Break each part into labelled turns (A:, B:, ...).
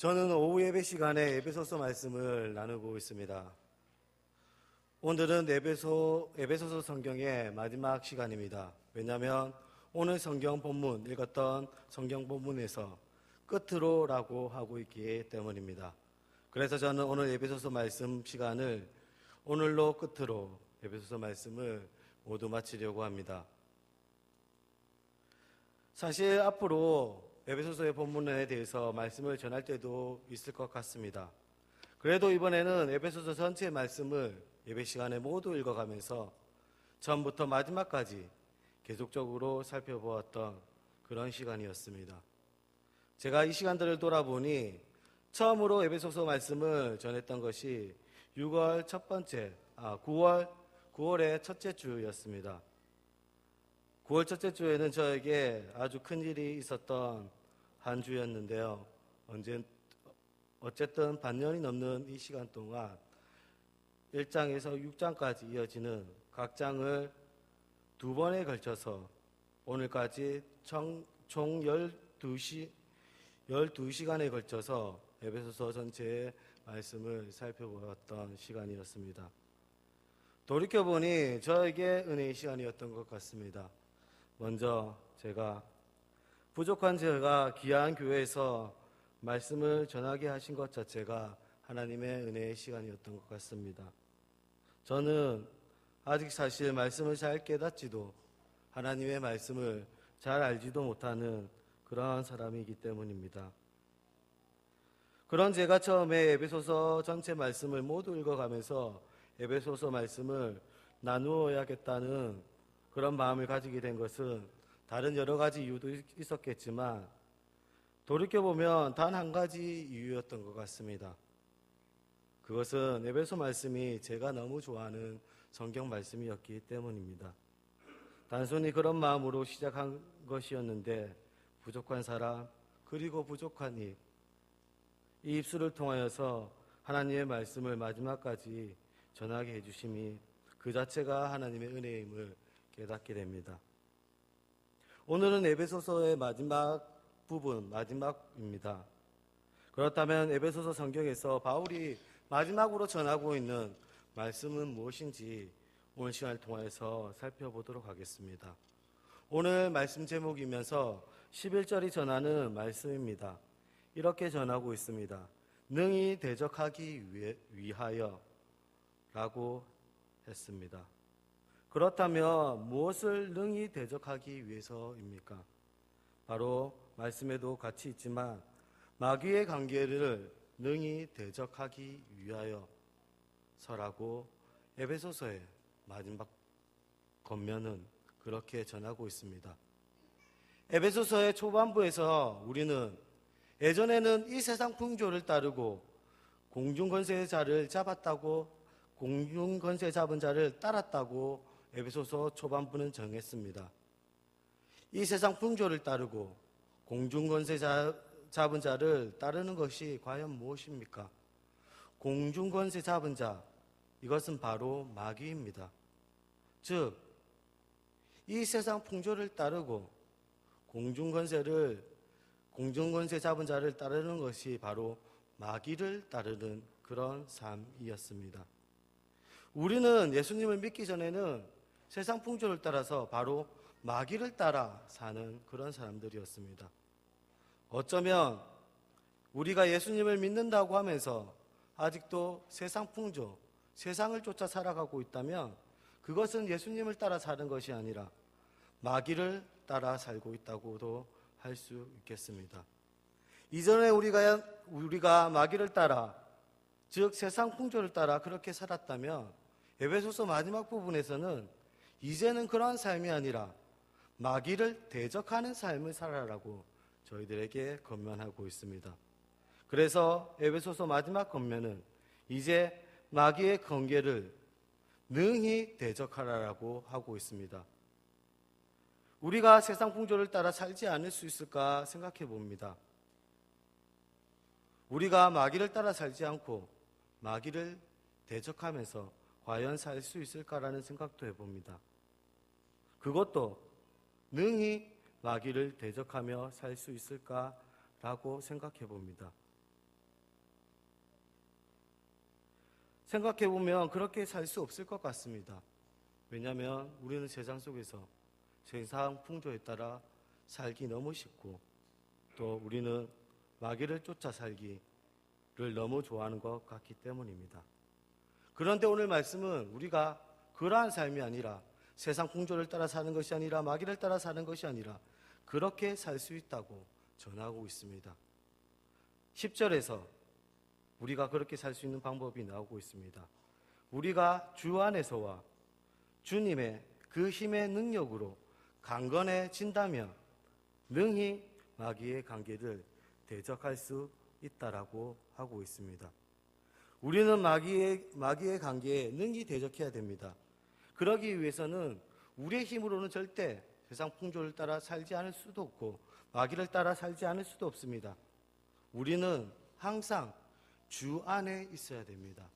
A: 저는 오후 예배 시간에 에베소서 말씀을 나누고 있습니다. 오늘은 에베소서 성경의 마지막 시간입니다. 왜냐하면 오늘 성경 본문, 읽었던 성경 본문에서 끝으로라고 하고 있기 때문입니다. 그래서 저는 오늘 에베소서 말씀 시간을 오늘로 끝으로 에베소서 말씀을 모두 마치려고 합니다. 사실 앞으로 에베소서의 본문에 대해서 말씀을 전할 때도 있을 것 같습니다. 그래도 이번에는 에베소서 전체 말씀을 예배 시간에 모두 읽어가면서 처음부터 마지막까지 계속적으로 살펴보았던 그런 시간이었습니다. 제가 이 시간들을 돌아보니 처음으로 에베소서 말씀을 전했던 것이 9월의 첫째 주였습니다. 9월 첫째 주에는 저에게 아주 큰 일이 있었던 한 주였는데요. 어쨌든 반년이 넘는 이 시간 동안 1장에서 6장까지 이어지는 각 장을 두 번에 걸쳐서 오늘까지 총 12시간에 걸쳐서 에베소서 전체의 말씀을 살펴보았던 시간이었습니다. 돌이켜보니 저에게 은혜의 시간이었던 것 같습니다. 먼저 부족한 제가 귀한 교회에서 말씀을 전하게 하신 것 자체가 하나님의 은혜의 시간이었던 것 같습니다. 저는 아직 사실 말씀을 잘 깨닫지도 하나님의 말씀을 잘 알지도 못하는 그러한 사람이기 때문입니다. 그런 제가 처음에 에베소서 전체 말씀을 모두 읽어가면서 에베소서 말씀을 나누어야겠다는 그런 마음을 가지게 된 것은 다른 여러 가지 이유도 있었겠지만 돌이켜보면 단 한 가지 이유였던 것 같습니다. 그것은 에베소 말씀이 제가 너무 좋아하는 성경 말씀이었기 때문입니다. 단순히 그런 마음으로 시작한 것이었는데 부족한 사람 그리고 부족한 이 입술을 통하여서 하나님의 말씀을 마지막까지 전하게 해주심이 그 자체가 하나님의 은혜임을 깨닫게 됩니다. 오늘은 에베소서의 마지막입니다. 그렇다면 에베소서 성경에서 바울이 마지막으로 전하고 있는 말씀은 무엇인지 오늘 시간을 통해서 살펴보도록 하겠습니다. 오늘 말씀 제목이면서 11절이 전하는 말씀입니다. 이렇게 전하고 있습니다. 능히 대적하기 위하여 라고 했습니다. 그렇다면 무엇을 능히 대적하기 위해서입니까? 바로 말씀에도 같이 있지만 마귀의 관계를 능히 대적하기 위하여서라고 에베소서의 마지막 겉면은 그렇게 전하고 있습니다. 에베소서의 초반부에서 우리는 예전에는 이 세상 풍조를 따르고 공중권세의 자를 잡았다고 공중권세 잡은 자를 따랐다고 에베소서 초반부는 정했습니다. 이 세상 풍조를 따르고 공중권세 잡은 자를 따르는 것이 과연 무엇입니까? 공중권세 잡은 자, 이것은 바로 마귀입니다. 즉, 이 세상 풍조를 따르고 공중권세 잡은 자를 따르는 것이 바로 마귀를 따르는 그런 삶이었습니다. 우리는 예수님을 믿기 전에는 세상 풍조를 따라서 바로 마귀를 따라 사는 그런 사람들이었습니다. 어쩌면 우리가 예수님을 믿는다고 하면서 아직도 세상 풍조, 세상을 쫓아 살아가고 있다면 그것은 예수님을 따라 사는 것이 아니라 마귀를 따라 살고 있다고도 할 수 있겠습니다. 이전에 우리가 마귀를 따라, 즉 세상 풍조를 따라 그렇게 살았다면 에베소서 마지막 부분에서는 이제는 그러한 삶이 아니라 마귀를 대적하는 삶을 살아라고 저희들에게 권면하고 있습니다. 그래서 에베소서 마지막 권면은 이제 마귀의 관계를 능히 대적하라라고 하고 있습니다. 우리가 세상 풍조를 따라 살지 않을 수 있을까 생각해 봅니다. 우리가 마귀를 따라 살지 않고 마귀를 대적하면서 과연 살 수 있을까라는 생각도 해봅니다. 그것도 능히 마귀를 대적하며 살 수 있을까라고 생각해 봅니다. 생각해보면 그렇게 살 수 없을 것 같습니다. 왜냐하면 우리는 세상 속에서 세상 풍조에 따라 살기 너무 쉽고 또 우리는 마귀를 쫓아 살기를 너무 좋아하는 것 같기 때문입니다. 그런데 오늘 말씀은 우리가 그러한 삶이 아니라 세상 풍조를 따라 사는 것이 아니라 마귀를 따라 사는 것이 아니라 그렇게 살 수 있다고 전하고 있습니다. 10절에서 우리가 그렇게 살 수 있는 방법이 나오고 있습니다. 우리가 주 안에서와 주님의 그 힘의 능력으로 강건해진다면 능히 마귀의 관계를 대적할 수 있다라고 하고 있습니다. 우리는 마귀의 관계에 능히 대적해야 됩니다. 그러기 위해서는 우리의 힘으로는 절대 세상 풍조를 따라 살지 않을 수도 없고 마귀를 따라 살지 않을 수도 없습니다. 우리는 항상 주 안에 있어야 됩니다.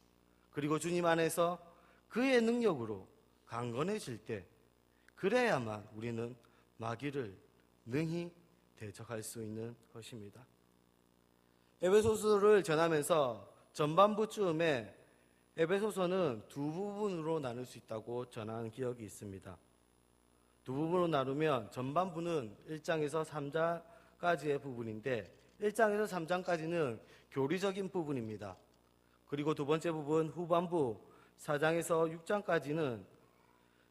A: 그리고 주님 안에서 그의 능력으로 강건해질 때 그래야만 우리는 마귀를 능히 대적할 수 있는 것입니다. 에베소서를 전하면서 전반부쯤에 에베소서는 두 부분으로 나눌 수 있다고 전한 기억이 있습니다. 두 부분으로 나누면 전반부는 1장에서 3장까지의 부분인데 1장에서 3장까지는 교리적인 부분입니다. 그리고 두 번째 부분 후반부 4장에서 6장까지는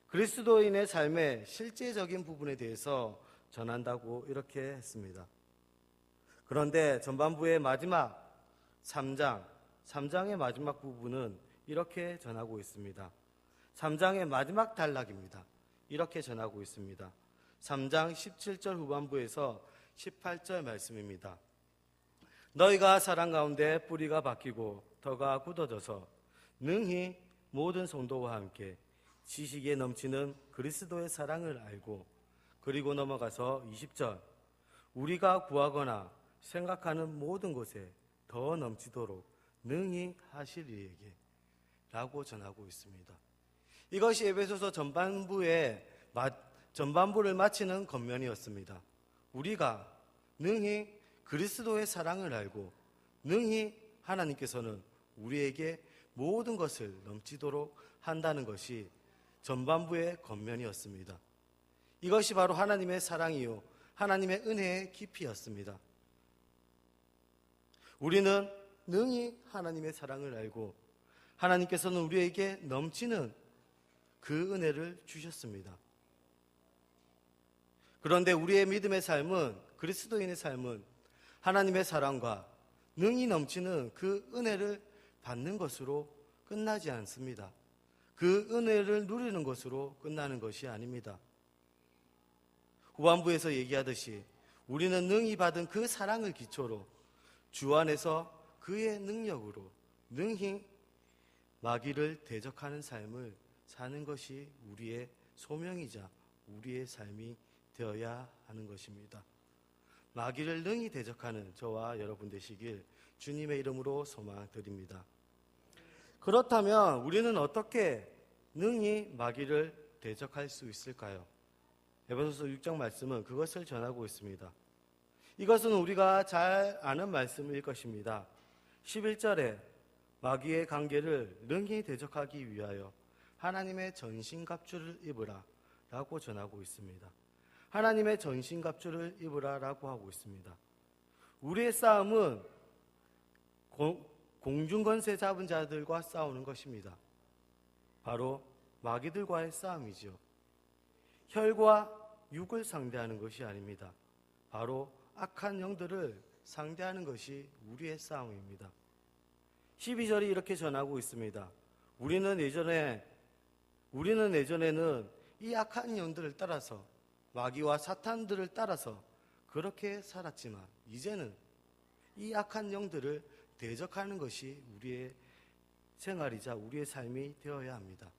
A: 그리스도인의 삶의 실제적인 부분에 대해서 전한다고 이렇게 했습니다. 그런데 전반부의 마지막 3장의 마지막 부분은 이렇게 전하고 있습니다. 3장의 마지막 단락입니다. 이렇게 전하고 있습니다. 3장 17절 후반부에서 18절 말씀입니다. 너희가 사랑 가운데 뿌리가 박히고 터가 굳어져서 능히 모든 성도와 함께 지식에 넘치는 그리스도의 사랑을 알고, 그리고 넘어가서 20절 우리가 구하거나 생각하는 모든 것에 더 넘치도록 능히 하시리에게 라고 전하고 있습니다. 이것이 에베소서 전반부를 마치는 겉면이었습니다. 우리가 능히 그리스도의 사랑을 알고 능히 하나님께서는 우리에게 모든 것을 넘치도록 한다는 것이 전반부의 겉면이었습니다. 이것이 바로 하나님의 사랑이요 하나님의 은혜의 깊이였습니다. 우리는 능히 하나님의 사랑을 알고 하나님께서는 우리에게 넘치는 그 은혜를 주셨습니다. 그런데 우리의 믿음의 삶은, 그리스도인의 삶은 하나님의 사랑과 능히 넘치는 그 은혜를 받는 것으로 끝나지 않습니다. 그 은혜를 누리는 것으로 끝나는 것이 아닙니다. 후반부에서 얘기하듯이 우리는 능히 받은 그 사랑을 기초로 주 안에서 그의 능력으로 능히 마귀를 대적하는 삶을 사는 것이 우리의 소명이자 우리의 삶이 되어야 하는 것입니다. 마귀를 능히 대적하는 저와 여러분 되시길 주님의 이름으로 소망드립니다. 그렇다면 우리는 어떻게 능히 마귀를 대적할 수 있을까요? 에베소서 6장 말씀은 그것을 전하고 있습니다. 이것은 우리가 잘 아는 말씀일 것입니다. 11절에 마귀의 관계를 능히 대적하기 위하여 하나님의 전신갑주를 입으라 라고 전하고 있습니다. 하나님의 전신갑주를 입으라 라고 하고 있습니다. 우리의 싸움은 공중권세 잡은 자들과 싸우는 것입니다. 바로 마귀들과의 싸움이죠. 혈과 육을 상대하는 것이 아닙니다. 바로 악한 영들을 상대하는 것이 우리의 싸움입니다. 12절이 이렇게 전하고 있습니다. 우리는 예전에는 이 악한 영들을 따라서 마귀와 사탄들을 따라서 그렇게 살았지만 이제는 이 악한 영들을 대적하는 것이 우리의 생활이자 우리의 삶이 되어야 합니다.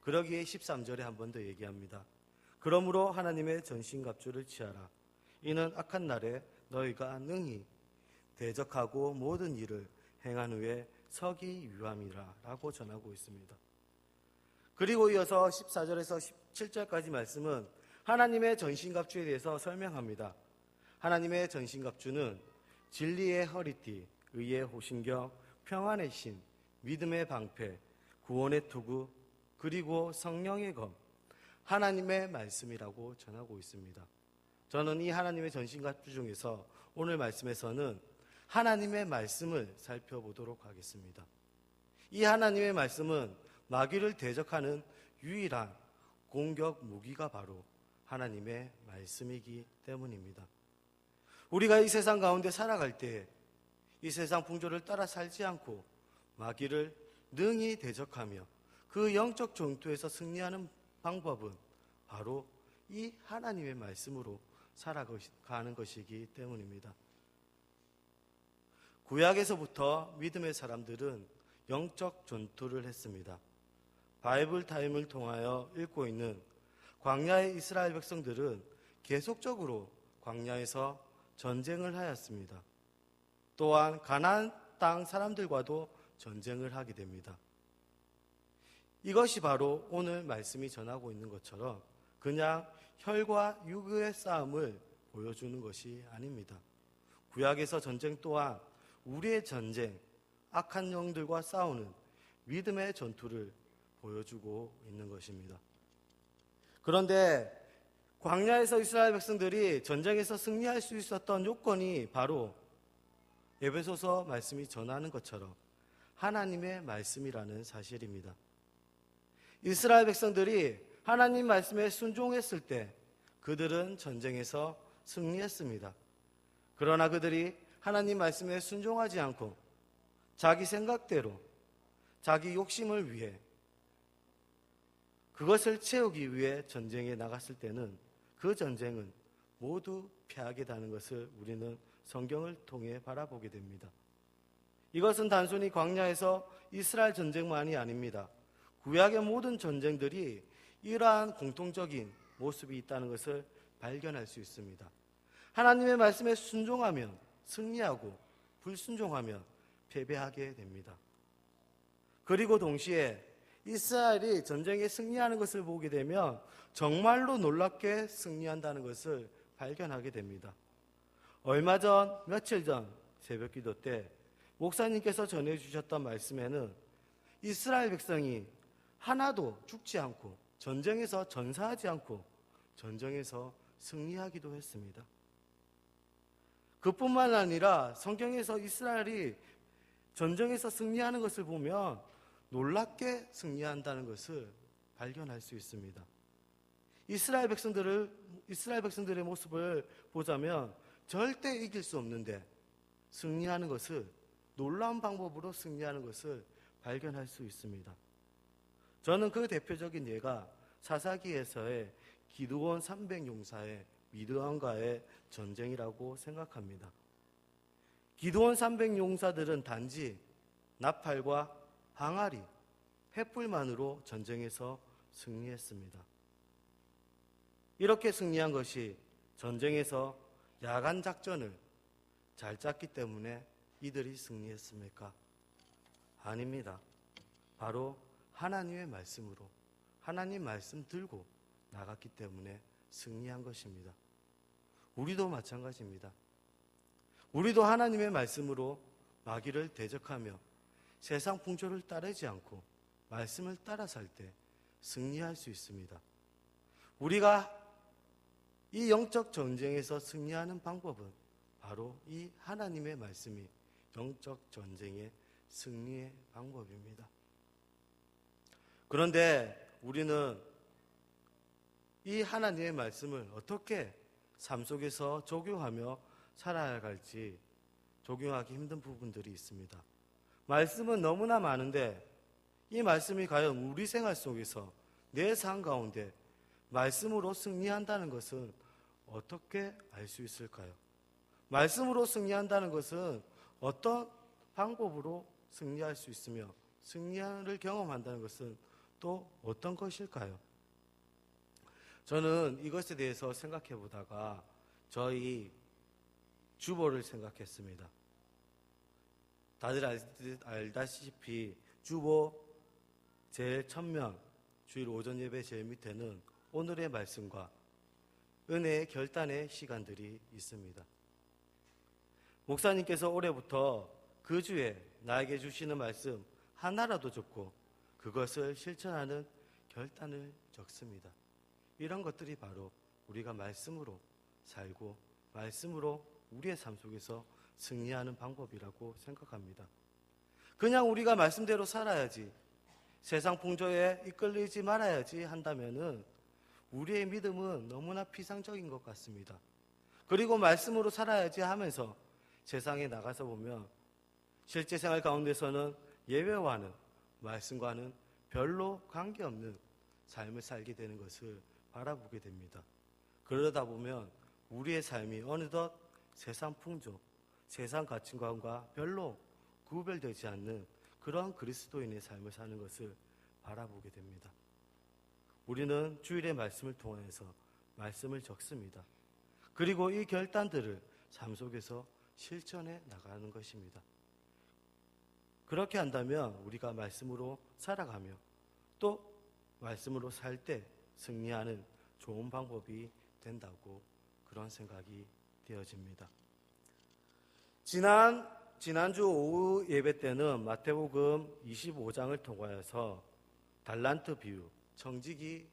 A: 그러기에 13절에 한 번 더 얘기합니다. 그러므로 하나님의 전신갑주를 취하라. 이는 악한 날에 너희가 능히 대적하고 모든 일을 행한 후에 서기 위함이라 라고 전하고 있습니다. 그리고 이어서 14절에서 17절까지 말씀은 하나님의 전신갑주에 대해서 설명합니다. 하나님의 전신갑주는 진리의 허리띠, 의의 호신경, 평안의 신, 믿음의 방패, 구원의 투구, 그리고 성령의 검, 하나님의 말씀이라고 전하고 있습니다. 저는 이 하나님의 전신갑주 중에서 오늘 말씀에서는 하나님의 말씀을 살펴보도록 하겠습니다. 이 하나님의 말씀은 마귀를 대적하는 유일한 공격 무기가 바로 하나님의 말씀이기 때문입니다. 우리가 이 세상 가운데 살아갈 때 이 세상 풍조를 따라 살지 않고 마귀를 능히 대적하며 그 영적 전투에서 승리하는 방법은 바로 이 하나님의 말씀으로 살아가는 것이기 때문입니다. 구약에서부터 믿음의 사람들은 영적 전투를 했습니다. 바이블 타임을 통하여 읽고 있는 광야의 이스라엘 백성들은 계속적으로 광야에서 전쟁을 하였습니다. 또한 가나안 땅 사람들과도 전쟁을 하게 됩니다. 이것이 바로 오늘 말씀이 전하고 있는 것처럼 그냥 혈과 육의 싸움을 보여주는 것이 아닙니다. 구약에서 전쟁 또한 우리의 전쟁, 악한 영들과 싸우는 믿음의 전투를 보여주고 있는 것입니다. 그런데 광야에서 이스라엘 백성들이 전쟁에서 승리할 수 있었던 요건이 바로 에베소서 말씀이 전하는 것처럼 하나님의 말씀이라는 사실입니다. 이스라엘 백성들이 하나님 말씀에 순종했을 때 그들은 전쟁에서 승리했습니다. 그러나 그들이 하나님 말씀에 순종하지 않고 자기 생각대로 자기 욕심을 위해 그것을 채우기 위해 전쟁에 나갔을 때는 그 전쟁은 모두 패하게 되는 것을 우리는 성경을 통해 바라보게 됩니다. 이것은 단순히 광야에서 이스라엘 전쟁만이 아닙니다. 구약의 모든 전쟁들이 이러한 공통적인 모습이 있다는 것을 발견할 수 있습니다. 하나님의 말씀에 순종하면 승리하고 불순종하면 패배하게 됩니다. 그리고 동시에 이스라엘이 전쟁에 승리하는 것을 보게 되면 정말로 놀랍게 승리한다는 것을 발견하게 됩니다. 며칠 전 새벽기도 때 목사님께서 전해주셨던 말씀에는 이스라엘 백성이 하나도 죽지 않고 전쟁에서 전사하지 않고 전쟁에서 승리하기도 했습니다. 그뿐만 아니라 성경에서 이스라엘이 전쟁에서 승리하는 것을 보면 놀랍게 승리한다는 것을 발견할 수 있습니다. 이스라엘 백성들의 모습을 보자면 절대 이길 수 없는데 승리하는 것을 놀라운 방법으로 승리하는 것을 발견할 수 있습니다. 저는 그 대표적인 예가 사사기에서의 기드온 300용사의 미드안과의 전쟁이라고 생각합니다. 기드온 300용사들은 단지 나팔과 항아리, 횃불만으로 전쟁에서 승리했습니다. 이렇게 승리한 것이 전쟁에서 야간 작전을 잘 짰기 때문에 이들이 승리했습니까? 아닙니다. 바로 하나님의 말씀으로 하나님 말씀 들고 나갔기 때문에 승리한 것입니다. 우리도 마찬가지입니다. 우리도 하나님의 말씀으로 마귀를 대적하며 세상 풍조를 따르지 않고 말씀을 따라 살 때 승리할 수 있습니다. 우리가 이 영적 전쟁에서 승리하는 방법은 바로 이 하나님의 말씀이 영적 전쟁의 승리의 방법입니다. 그런데 우리는 이 하나님의 말씀을 어떻게 삶 속에서 적용하며 살아야 할지 적용하기 힘든 부분들이 있습니다. 말씀은 너무나 많은데 이 말씀이 과연 우리 생활 속에서 내 삶 가운데 말씀으로 승리한다는 것은 어떻게 알 수 있을까요? 말씀으로 승리한다는 것은 어떤 방법으로 승리할 수 있으며 승리를 경험한다는 것은 또 어떤 것일까요? 저는 이것에 대해서 생각해 보다가 저희 주보를 생각했습니다. 다들 알다시피 주보 제일 첫면 주일 오전 예배 제일 밑에는 오늘의 말씀과 은혜의 결단의 시간들이 있습니다. 목사님께서 올해부터 그 주에 나에게 주시는 말씀 하나라도 적고 그것을 실천하는 결단을 적습니다. 이런 것들이 바로 우리가 말씀으로 살고 말씀으로 우리의 삶 속에서 승리하는 방법이라고 생각합니다. 그냥 우리가 말씀대로 살아야지, 세상 풍조에 이끌리지 말아야지 한다면은 우리의 믿음은 너무나 피상적인 것 같습니다. 그리고 말씀으로 살아야지 하면서 세상에 나가서 보면 실제 생활 가운데서는 예배와는 말씀과는 별로 관계없는 삶을 살게 되는 것을 바라보게 됩니다. 그러다 보면 우리의 삶이 어느덧 세상 풍조, 세상 가치관과 별로 구별되지 않는 그런 그리스도인의 삶을 사는 것을 바라보게 됩니다. 우리는 주일의 말씀을 통해서 말씀을 적습니다. 그리고 이 결단들을 삶 속에서 실천해 나가는 것입니다. 그렇게 한다면 우리가 말씀으로 살아가며 또 말씀으로 살 때 승리하는 좋은 방법이 된다고 그런 생각이 되어집니다. 지난주 오후 예배 때는 마태복음 25장을 통하여서 달란트 비유, 정직이에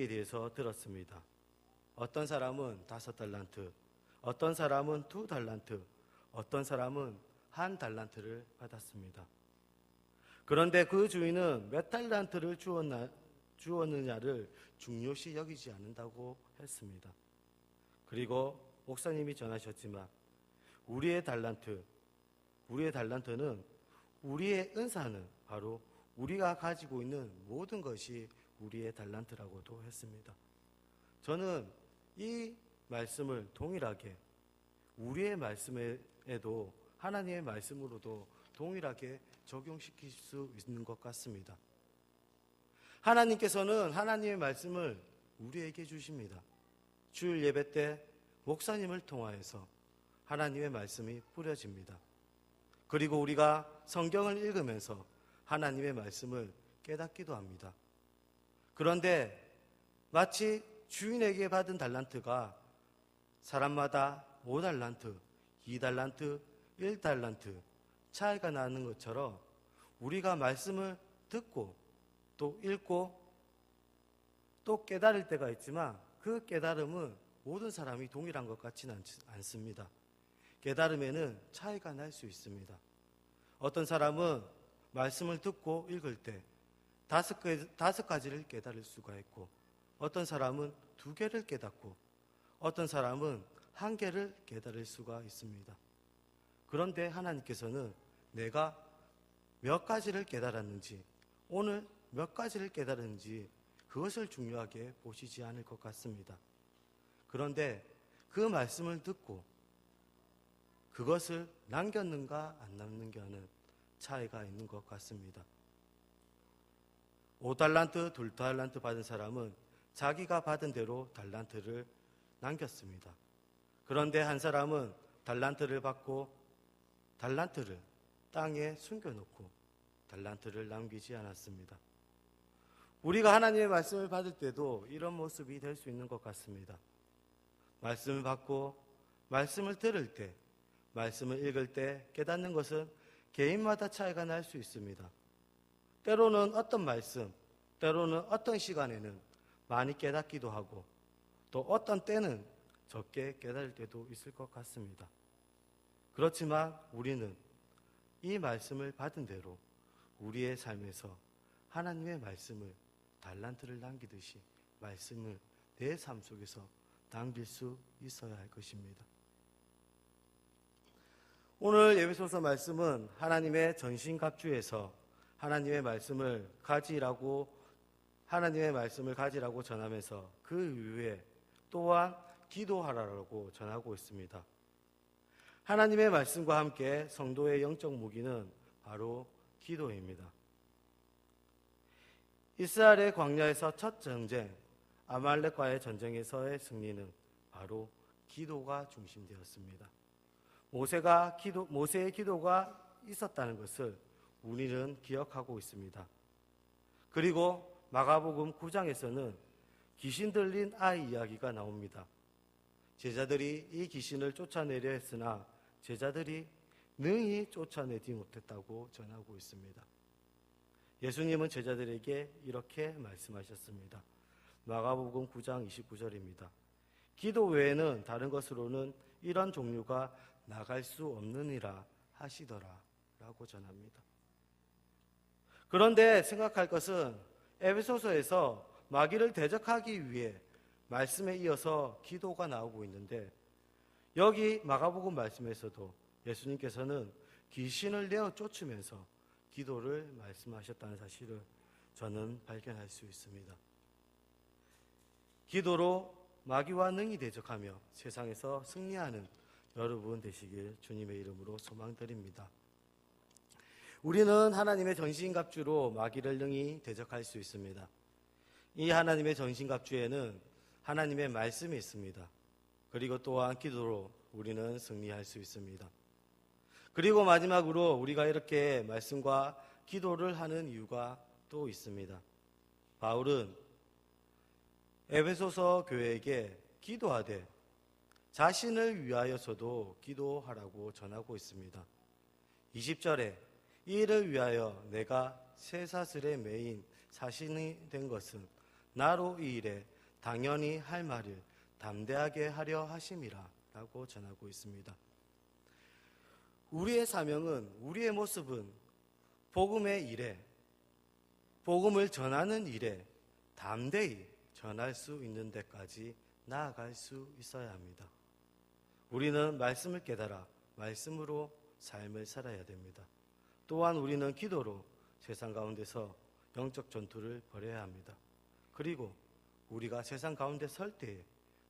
A: 대해서 들었습니다. 어떤 사람은 5달란트, 어떤 사람은 2달란트, 어떤 사람은 1달란트를 받았습니다. 그런데 그 주인은 몇 달란트를 주었느냐를 중요시 여기지 않는다고 했습니다. 그리고 목사님이 전하셨지만 우리의 달란트는, 우리의 은사는 바로 우리가 가지고 있는 모든 것이 우리의 달란트라고도 했습니다. 저는 이 말씀을 동일하게 우리의 말씀에도 하나님의 말씀으로도 동일하게 적용시킬 수 있는 것 같습니다. 하나님께서는 하나님의 말씀을 우리에게 주십니다. 주일 예배 때 목사님을 통하여서 하나님의 말씀이 뿌려집니다. 그리고 우리가 성경을 읽으면서 하나님의 말씀을 깨닫기도 합니다. 그런데 마치 주인에게 받은 달란트가 사람마다 5달란트, 2달란트, 1달란트 차이가 나는 것처럼 우리가 말씀을 듣고 또 읽고 또 깨달을 때가 있지만 그 깨달음은 모든 사람이 동일한 것 같지는 않습니다. 깨달음에는 차이가 날 수 있습니다. 어떤 사람은 말씀을 듣고 읽을 때 5가지를 깨달을 수가 있고, 어떤 사람은 2개를 깨닫고, 어떤 사람은 1개를 깨달을 수가 있습니다. 그런데 하나님께서는 내가 몇 가지를 깨달았는지, 오늘 몇 가지를 깨달았는지 그것을 중요하게 보시지 않을 것 같습니다. 그런데 그 말씀을 듣고 그것을 남겼는가 안 남는가는 차이가 있는 것 같습니다. 5달란트, 2달란트 받은 사람은 자기가 받은 대로 달란트를 남겼습니다. 그런데 한 사람은 달란트를 받고 달란트를 땅에 숨겨놓고 달란트를 남기지 않았습니다. 우리가 하나님의 말씀을 받을 때도 이런 모습이 될 수 있는 것 같습니다. 말씀을 받고 말씀을 들을 때, 말씀을 읽을 때 깨닫는 것은 개인마다 차이가 날 수 있습니다. 때로는 어떤 말씀, 때로는 어떤 시간에는 많이 깨닫기도 하고 또 어떤 때는 적게 깨달을 때도 있을 것 같습니다. 그렇지만 우리는 이 말씀을 받은 대로 우리의 삶에서 하나님의 말씀을 달란트를 남기듯이 말씀을 내 삶 속에서 남길 수 있어야 할 것입니다. 오늘 예배소서 말씀은 하나님의 전신갑주에서 하나님의 말씀을 가지라고 전하면서 그 이후에 또한 기도하라고 전하고 있습니다. 하나님의 말씀과 함께 성도의 영적 무기는 바로 기도입니다. 이스라엘의 광야에서 첫 전쟁, 아말렉과의 전쟁에서의 승리는 바로 기도가 중심되었습니다. 모세의 기도가 있었다는 것을 우리는 기억하고 있습니다. 그리고 마가복음 9장에서는 귀신 들린 아이 이야기가 나옵니다. 제자들이 이 귀신을 쫓아내려 했으나 제자들이 능히 쫓아내지 못했다고 전하고 있습니다. 예수님은 제자들에게 이렇게 말씀하셨습니다. 마가복음 9장 29절입니다. 기도 외에는 다른 것으로는 이런 종류가 나갈 수 없느니라 하시더라 라고 전합니다. 그런데 생각할 것은 에베소서에서 마귀를 대적하기 위해 말씀에 이어서 기도가 나오고 있는데, 여기 마가복음 말씀에서도 예수님께서는 귀신을 내어 쫓으면서 기도를 말씀하셨다는 사실을 저는 발견할 수 있습니다. 기도로 마귀와 능히 대적하며 세상에서 승리하는 여러분 되시길 주님의 이름으로 소망드립니다. 우리는 하나님의 전신갑주로 마귀를 능히 대적할 수 있습니다. 이 하나님의 전신갑주에는 하나님의 말씀이 있습니다. 그리고 또한 기도로 우리는 승리할 수 있습니다. 그리고 마지막으로 우리가 이렇게 말씀과 기도를 하는 이유가 또 있습니다. 바울은 에베소서 교회에게 기도하되 자신을 위하여서도 기도하라고 전하고 있습니다. 20절에 이 일을 위하여 내가 쇠사슬에 매인 사신이 된 것은 나로 이 일에 당연히 할 말을 담대하게 하려 하심이라 라고 전하고 있습니다. 우리의 사명은, 우리의 모습은 복음의 일에, 복음을 전하는 일에 담대히 전할 수 있는 데까지 나아갈 수 있어야 합니다. 우리는 말씀을 깨달아 말씀으로 삶을 살아야 됩니다. 또한 우리는 기도로 세상 가운데서 영적 전투를 벌여야 합니다. 그리고 우리가 세상 가운데 설 때에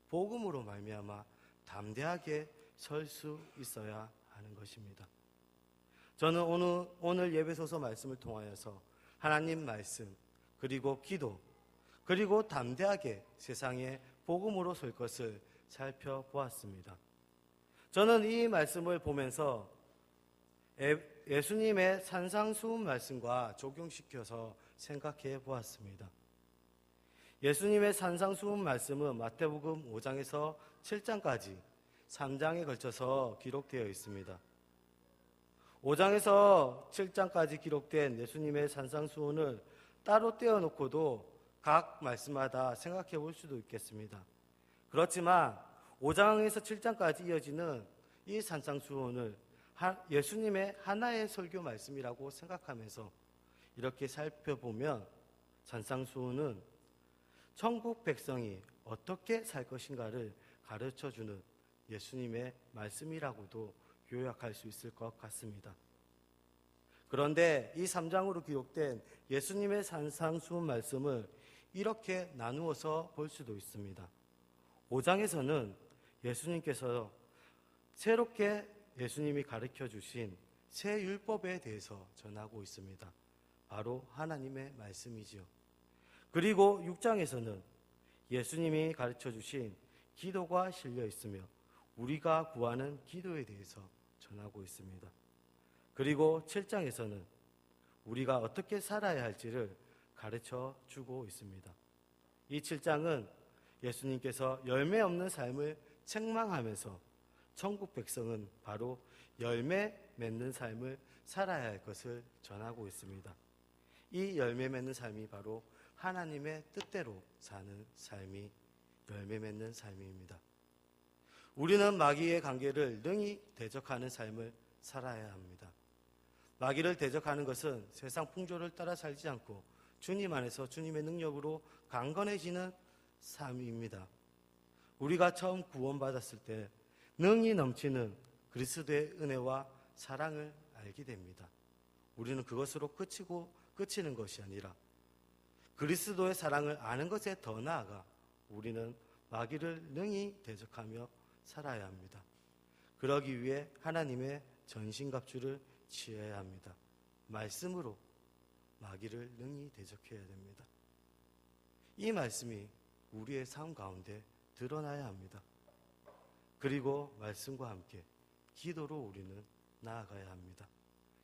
A: 복음으로 말미암아 담대하게 설 수 있어야 하는 것입니다. 저는 오늘 예배소서 말씀을 통하여서 하나님 말씀, 그리고 기도, 그리고 담대하게 세상에 복음으로 설 것을 살펴보았습니다. 저는 이 말씀을 보면서 예수님의 산상수훈 말씀과 적용시켜서 생각해 보았습니다. 예수님의 산상수훈 말씀은 마태복음 5장에서 7장까지 3장에 걸쳐서 기록되어 있습니다. 5장에서 7장까지 기록된 예수님의 산상수훈을 따로 떼어놓고도 각 말씀마다 생각해 볼 수도 있겠습니다. 그렇지만 5장에서 7장까지 이어지는 이 산상수훈을 예수님의 하나의 설교 말씀이라고 생각하면서 이렇게 살펴보면 산상수훈은 천국 백성이 어떻게 살 것인가를 가르쳐주는 예수님의 말씀이라고도 요약할 수 있을 것 같습니다. 그런데 이 3장으로 기록된 예수님의 산상수훈 말씀을 이렇게 나누어서 볼 수도 있습니다. 5장에서는 예수님께서 새롭게 예수님이 가르쳐 주신 새 율법에 대해서 전하고 있습니다. 바로 하나님의 말씀이지요. 그리고 6장에서는 예수님이 가르쳐 주신 기도가 실려 있으며 우리가 구하는 기도에 대해서 전하고 있습니다. 그리고 7장에서는 우리가 어떻게 살아야 할지를 가르쳐 주고 있습니다. 이 7장은 예수님께서 열매 없는 삶을 책망하면서 천국 백성은 바로 열매 맺는 삶을 살아야 할 것을 전하고 있습니다. 이 열매 맺는 삶이 바로 하나님의 뜻대로 사는 삶이 열매 맺는 삶입니다. 우리는 마귀의 관계를 능히 대적하는 삶을 살아야 합니다. 마귀를 대적하는 것은 세상 풍조를 따라 살지 않고 주님 안에서 주님의 능력으로 강건해지는 삶입니다. 우리가 처음 구원받았을 때 능히 넘치는 그리스도의 은혜와 사랑을 알게 됩니다. 우리는 그것으로 그치는 것이 아니라 그리스도의 사랑을 아는 것에 더 나아가 우리는 마귀를 능히 대적하며 살아야 합니다. 그러기 위해 하나님의 전신갑주를 취해야 합니다. 말씀으로 마귀를 능히 대적해야 됩니다. 이 말씀이 우리의 삶 가운데 드러나야 합니다. 그리고 말씀과 함께 기도로 우리는 나아가야 합니다.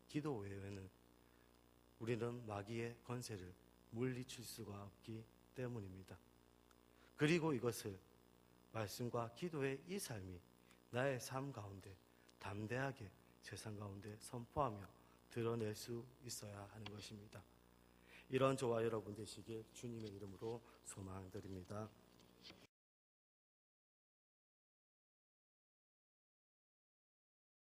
A: 기도 외에는 우리는 마귀의 권세를 물리칠 수가 없기 때문입니다. 그리고 이것을 말씀과 기도의 이 삶이 나의 삶 가운데 담대하게 세상 가운데 선포하며 드러낼 수 있어야 하는 것입니다. 이런 저와 여러분 되시길 주님의 이름으로 소망드립니다.